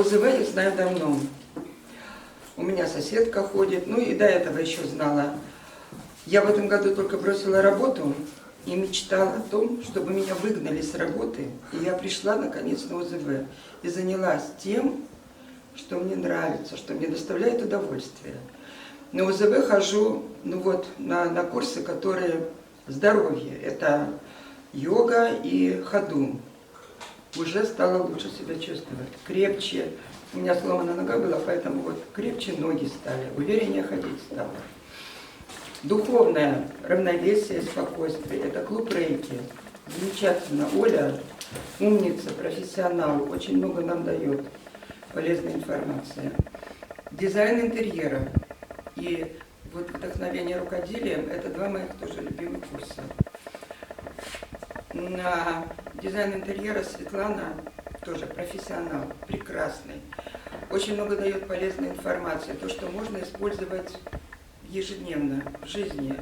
УЗВ я знаю давно. У меня соседка ходит, ну и до этого еще знала. Я в этом году только бросила работу и мечтала о том, чтобы меня выгнали с работы. И я пришла наконец на УЗВ и занялась тем, что мне нравится, что мне доставляет удовольствие. На УЗВ хожу на курсы, которые здоровье. Это йога и ходун. Уже стала лучше себя чувствовать, крепче. У меня сломана нога была, поэтому крепче ноги стали, увереннее ходить стала. Духовное равновесие и спокойствие. Это клуб Рейки. Замечательно. Оля умница, профессионал, очень много нам дает полезной информации. Дизайн интерьера и вдохновение рукоделием – это два моих тоже любимых курса. На дизайн интерьера Светлана тоже профессионал, прекрасный. Очень много дает полезной информации, то, что можно использовать ежедневно в жизни.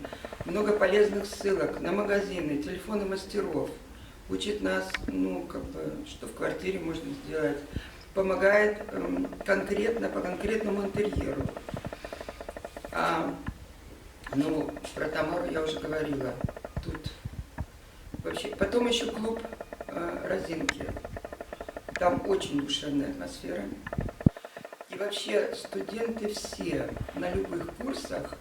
Много полезных ссылок на магазины, телефоны мастеров. Учит нас, что в квартире можно сделать. Помогает конкретно по конкретному интерьеру. Про Тамару я уже говорила. Тут вообще. Потом еще клуб Розинки. Там очень душевная атмосфера. И вообще студенты все на любых курсах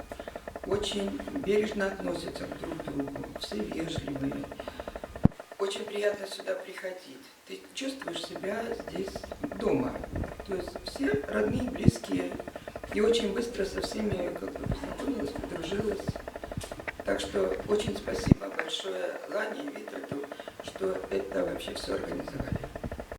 очень бережно относятся друг к другу. Все вежливые. Очень приятно сюда приходить. Ты чувствуешь себя здесь дома. То есть все родные, близкие. И очень быстро со всеми познакомилась, подружилась. Так что очень спасибо большое Лане и Витальду, что это вообще все организовали.